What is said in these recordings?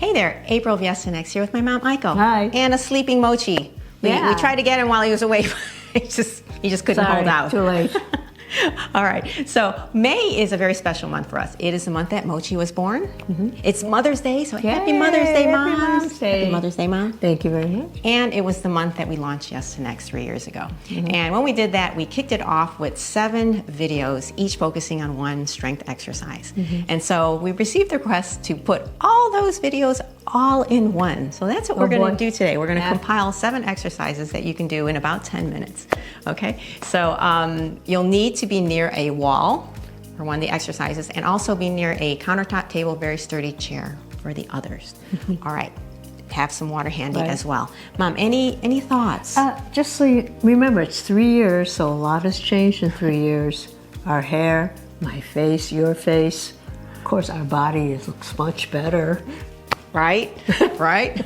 Hey there, April of Yes to Next here with my mom, Aiko. Hi. And a sleeping Mochi. We tried to get him while he was awake. he just couldn't hold out. Too late. All right, so May is a very special month for us. It is the month that Mochi was born. It's Mother's Day, so happy Mother's Day, Mom. Happy Mother's Day, Mom. Thank you very much. And it was the month that we launched Yes to Next 3 years ago. And when we did that, we kicked it off with 7 videos, each focusing on one strength exercise. And so we received the request to put all those videos all in one. So that's what we're going to do today. We're going to compile 7 exercises that you can do in about 10 minutes. Okay, so you'll need to be near a wall for one of the exercises and also be near a countertop table, very sturdy chair for the others. All right, have some water handy as well. Mom, any thoughts? Just so you remember, it's 3 years, so a lot has changed in 3 years. Our hair, my face, your face. Of course, our body looks much better. Right? Right?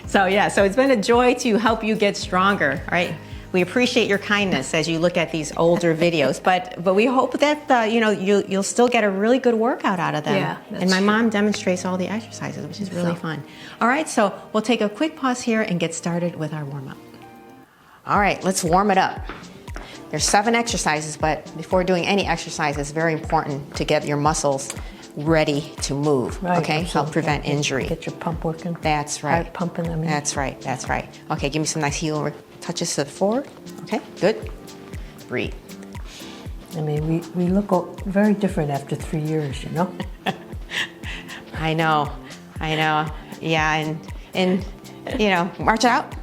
So it's been a joy to help you get stronger, right? We appreciate your kindness as you look at these older videos, but we hope that you'll still get a really good workout out of them. Yeah, and my mom demonstrates all the exercises, which is really fun. All right, so we'll take a quick pause here and get started with our warm-up. All right, let's warm it up. There's 7 exercises, but before doing any exercise, it's very important to get your muscles ready to move, okay? Help prevent injury. Get your pump working. That's right. Heart pumping, I mean. That's right. Okay, give me some nice heel touches to the floor. Okay, good. Breathe. I mean, we look very different after 3 years, you know? I know. Yeah, and march it out.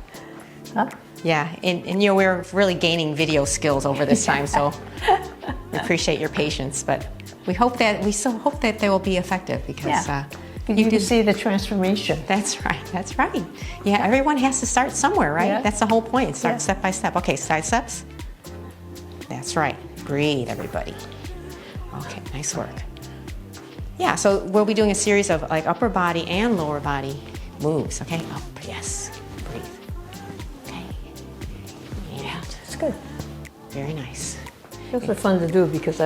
Huh? Yeah, and we're really gaining video skills over this time, so we appreciate your patience, but we still hope that they will be effective because you can see the transformation. That's right. Yeah, everyone has to start somewhere, right? Yeah. That's the whole point. Start step by step. Okay, side steps. That's right. Breathe, everybody. Okay, nice work. Yeah, so we'll be doing a series of like upper body and lower body moves, okay? Up, yes. Breathe. Okay. Yeah, It's good. very nice. Those were fun to do because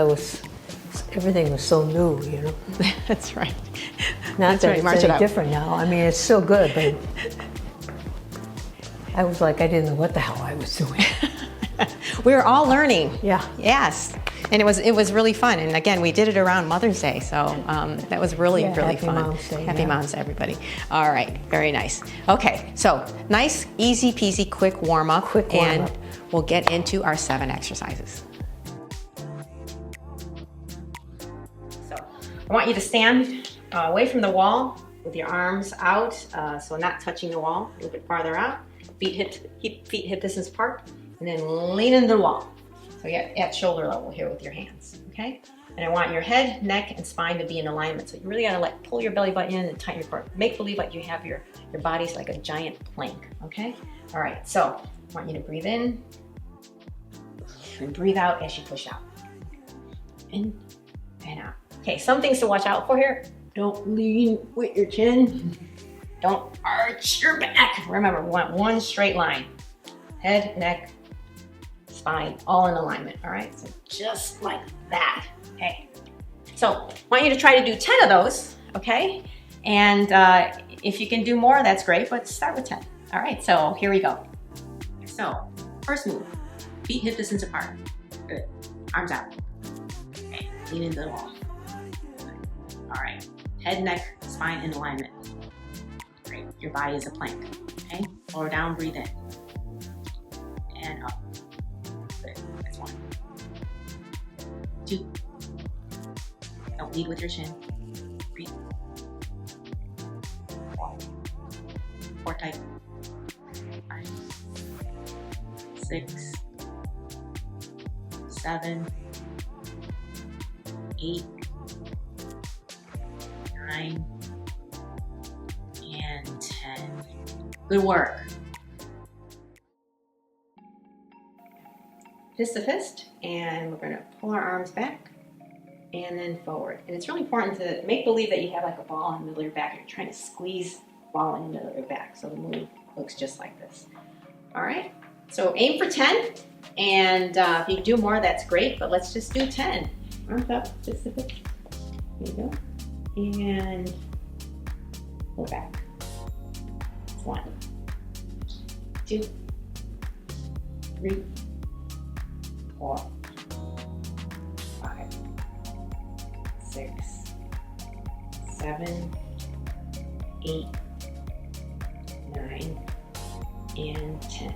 everything was so new, you know? That's right. Not that it's any different now. I mean, it's still good, but I was like, I didn't know what the hell I was doing. We were all learning. Yeah. Yes. And it was really fun. And again, we did it around Mother's Day. So that was really fun. Happy Mom's Day. Happy Moms, everybody. All right. Very nice. Okay. So nice, easy peasy, quick warm up. And we'll get into our 7 exercises. So I want you to stand away from the wall with your arms out, so not touching the wall, a little bit farther out. Feet hip distance apart, and then lean into the wall. So you're at shoulder level here with your hands, okay? And I want your head, neck, and spine to be in alignment. So you really gotta pull your belly button in and tighten your core. Make believe like you have your body's like a giant plank, okay? All right, so I want you to breathe in and breathe out as you push out. In and out. Okay, some things to watch out for here. Don't lean with your chin. Don't arch your back. Remember, we want one straight line. Head, neck, spine, all in alignment, all right? So just like that, okay? So I want you to try to do 10 of those, okay? And if you can do more, that's great, but start with 10. All right, so here we go. So first move, feet hip distance apart. Good, arms out. Okay, lean into the wall. All right, head, neck, spine in alignment. Great, your body is a plank, okay? Lower down, breathe in. And up. Good, that's 1. 2. Don't lead with your chin. Breathe. 4 tight. 5. 6. 7. 8. 9. And 10. Good work. Fist to fist, and we're going to pull our arms back and then forward. And it's really important to make believe that you have like a ball in the middle of your back. You're trying to squeeze the ball in the middle of your back, so the move looks just like this. All right, so aim for 10, and if you can do more, that's great, but let's just do 10. Arms up, fist to fist. There you go. And pull back. 1, 2, 3, 4, 5, 6, 7, 8, 9, and 10.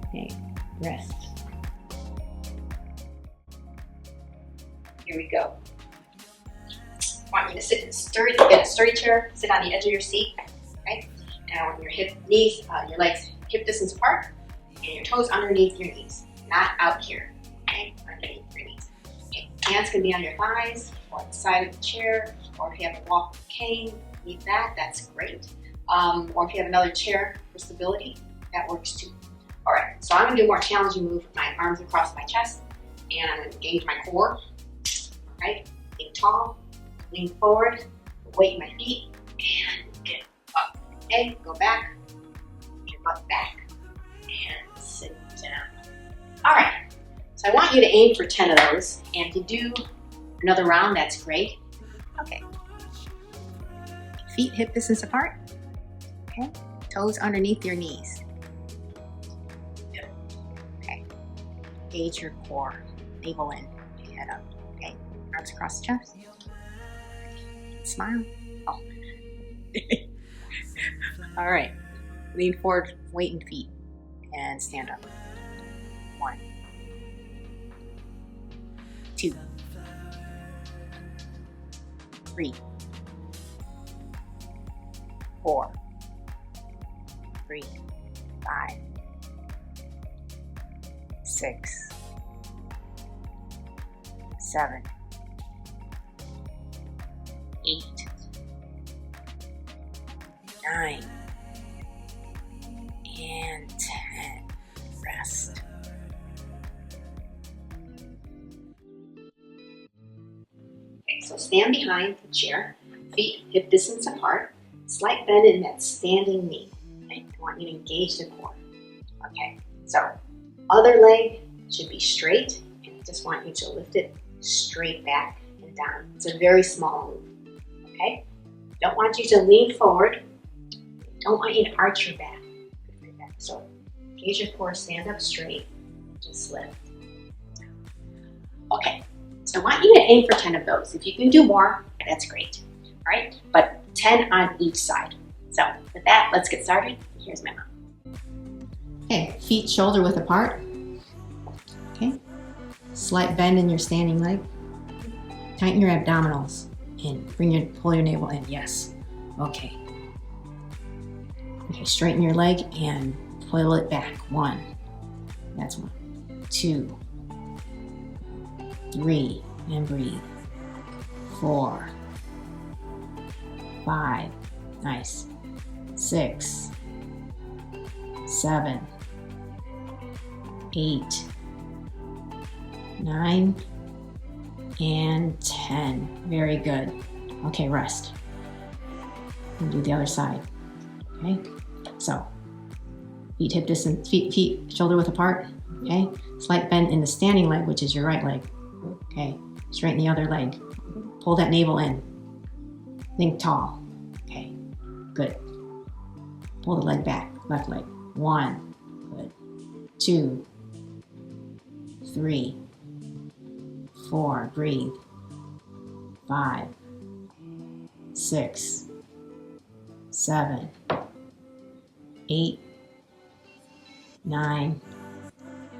Okay, rest. Here we go. I want you to sit in get a sturdy chair, sit on the edge of your seat, okay? Now your knees, your legs hip distance apart, and your toes underneath your knees, not out here, okay? Underneath your knees. Okay. Hands can be on your thighs, or on the side of the chair, or if you have a walk cane, need that, that's great. Or if you have another chair for stability, that works too. All right, so I'm gonna do a more challenging move with my arms across my chest, and I'm gonna engage my core, right? Being tall, lean forward, weight in my feet, and get up. Okay, go back, get your butt back, and sit down. All right, so I want you to aim for 10 of those, and if you do another round, that's great. Okay, feet hip distance apart, okay? Toes underneath your knees. Good. Okay, engage your core, navel in, head up, okay? Arms across the chest. Smile. Oh. All right. Lean forward, weight in feet, and stand up. 1, 2, 3, 4, 3, 5, 6, 7, 8, 9, and 10. Rest. Okay, so stand behind the chair, feet hip distance apart, slight bend in that standing knee. Okay, I want you to engage the core. Okay, so other leg should be straight, and I just want you to lift it straight back and down. It's a very small move. Okay, don't want you to lean forward. Don't want you to arch your back. So engage your core, stand up straight, just lift. Okay, so I want you to aim for 10 of those. If you can do more, that's great. All right, but 10 on each side. So with that, let's get started. Here's my mom. Okay, feet shoulder width apart. Okay, slight bend in your standing leg. Tighten your abdominals in. Pull your navel in. Yes. Okay. Okay, straighten your leg and pull it back. 1. That's 1. 2, 3, and breathe. 4, 5, nice. 6, 7, 8, 9, and 10. Very good. Okay, rest. And do the other side. Okay, so feet hip distance, feet shoulder width apart. Okay, slight bend in the standing leg, which is your right leg. Okay, straighten the other leg. Pull that navel in. Think tall. Okay, good. Pull the leg back, left leg. 1, good. 2, 3, 4, breathe. 5, 6, 7, 8, 9,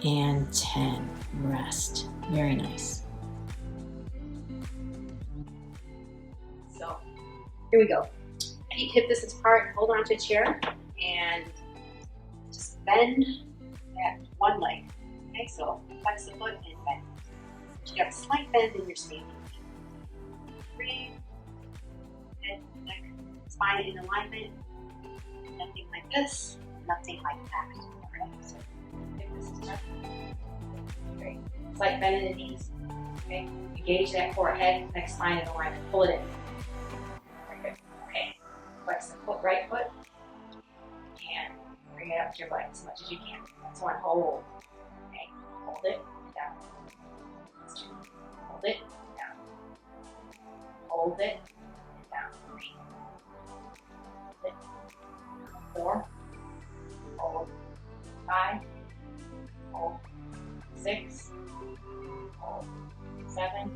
and 10. Rest. Very nice. So here we go. Feet hip distance apart. Hold on to a chair and just bend that one leg. Okay, so flex the foot and bend. You got a slight bend in your standing. Breathe. Head, neck, spine in alignment. Nothing like this, nothing like that. Okay, so hip distance apart. Great. Slight bend in the knees. Okay, engage that core, head, neck, spine in alignment. Pull it in. Very good. Okay, flex the foot, right foot, and bring it up to your butt as much as you can. That's 1. Hold. Okay, hold it down. That's 2. Hold it down. Hold it down. 3. 6, 7,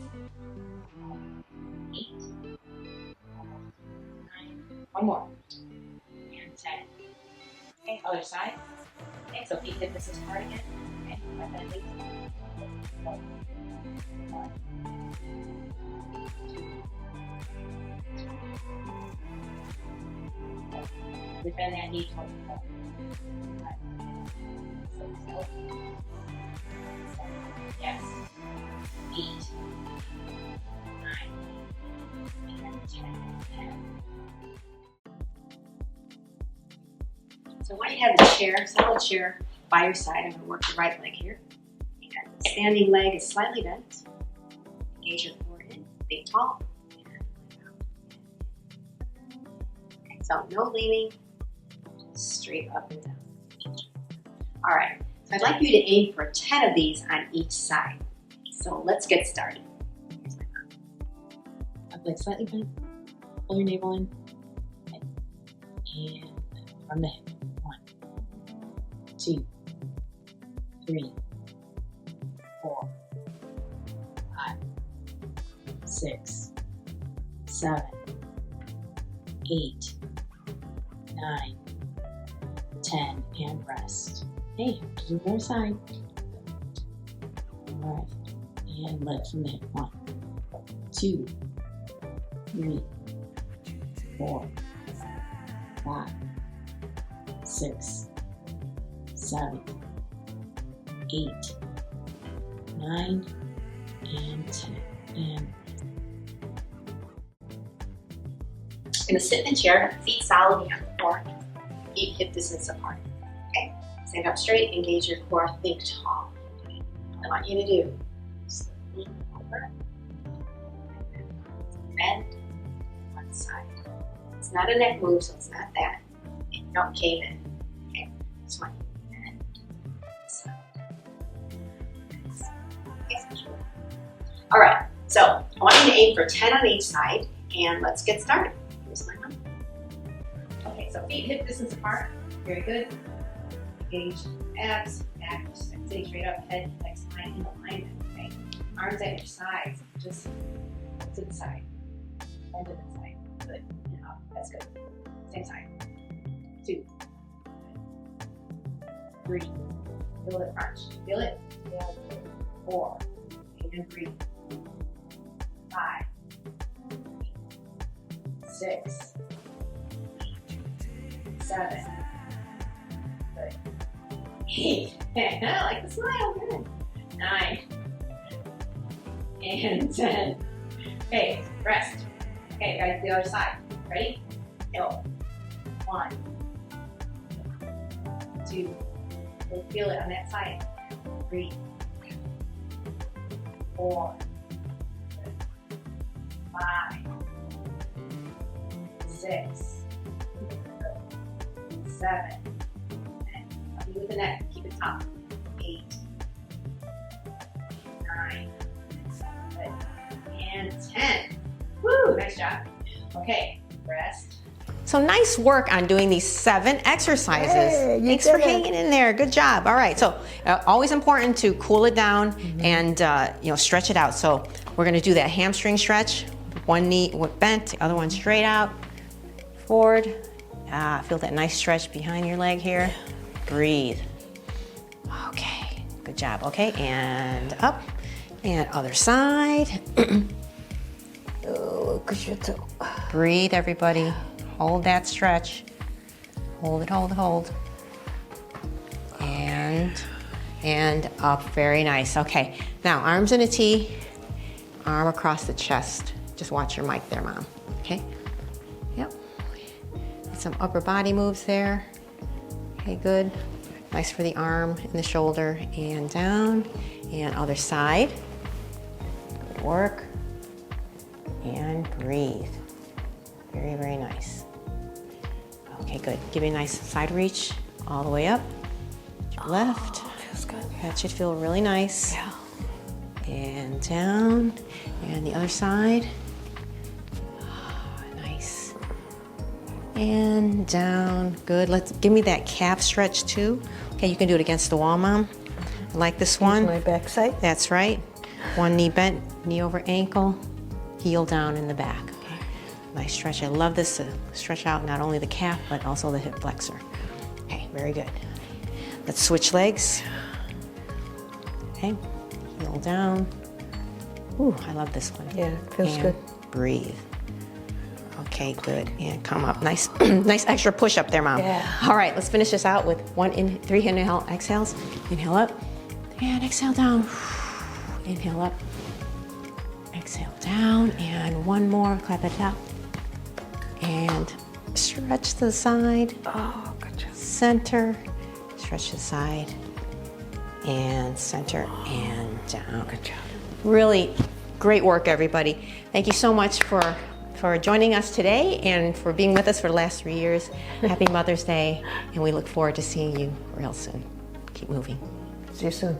8, 9, one more, and 10. Okay, other side. Okay, so feet hip distance apart again. Okay, like that please. 1, 2, bend that knee towards the floor. 5, 6, 7, yes. 8, 9, and 10. So I want you to have the chair, solid chair by your side. I'm going to work the right leg here. And the standing leg is slightly bent. Engage your core in, think tall. Okay, so no leaning, straight up and down. All right, so I'd like you to aim for 10 of these on each side. So let's get started. Here's my arm. Up leg slightly bent, pull your navel in, okay. And from the hip. 1, 2, 3, 4, 5, 6, 7, 8, 9, 10, and rest. Okay, to the other side. All right, and lift from the hip. 1, 2, 3, 4, 5, 6, 7, 8, 9, and 10. And I'm going to sit in the chair, feet solidly on the floor, feet hip distance apart. Okay, stand up straight, engage your core, think tall. What I want you to do is lean over, bend one side. It's not a neck move, so it's not that. Don't cave in. Okay, this one. And this one. Okay. All right, so I want you to aim for 10 on each side, and let's get started. Here's my one. Okay, so feet hip distance apart. Very good. Engage abs, back, sitting straight up, head, legs line in alignment. Okay, arms at your sides, just to the side, and to the side. Good. And up. That's good. Same side. 2, 3, feel the crunch, feel it, 4, and breathe, 5, 6, 7, good, 8, I like the smile, good, 9, and 10, okay, rest, okay, guys, the other side, ready, go, 1, 2, we'll feel it on that side. 3, 4, 5, 6, 7, and help me with the neck, keep it top. 8, 9, and 10. Woo, nice job. Okay, rest. So nice work on doing these 7 exercises. Hey, Thanks for hanging in there. Good job. All right. So always important to cool it down and stretch it out. So we're going to do that hamstring stretch. One knee bent, the other one straight out, forward. Feel that nice stretch behind your leg here. Breathe. Okay. Good job. Okay. And up. And other side. Oh, look at your toe. Breathe, everybody. Hold that stretch. Hold it, hold it, hold. And up, very nice. Okay, now arms in a T, arm across the chest. Just watch your mic there, Mom, okay? Yep. Some upper body moves there. Okay, good. Nice for the arm and the shoulder, and down, and other side. Good work. And breathe. Very, very nice. Okay, good. Give me a nice side reach all the way up. Left. Feels good. That should feel really nice. Yeah. And down. And the other side. Nice. And down. Good. Give me that calf stretch too. Okay, you can do it against the wall, Mom. Like this Use one. my backside. That's right. One knee bent, knee over ankle, heel down in the back. Okay. Nice stretch. I love this to stretch out not only the calf, but also the hip flexor. Okay, very good. Let's switch legs. Okay, heel down. Ooh, I love this one. Yeah, it feels And good. breathe. Okay, good. And come up. Nice, nice extra push up there, Mom. Yeah. All right, let's finish this out with 3 inhale, exhales. Inhale up and exhale down. Inhale up, exhale down, and one more. Clap it up. And stretch to the side. Oh, good job. Center. Stretch to the side. And center and down. Good job. Really great work, everybody. Thank you so much for joining us today and for being with us for the last 3 years. Happy Mother's Day, and we look forward to seeing you real soon. Keep moving. See you soon.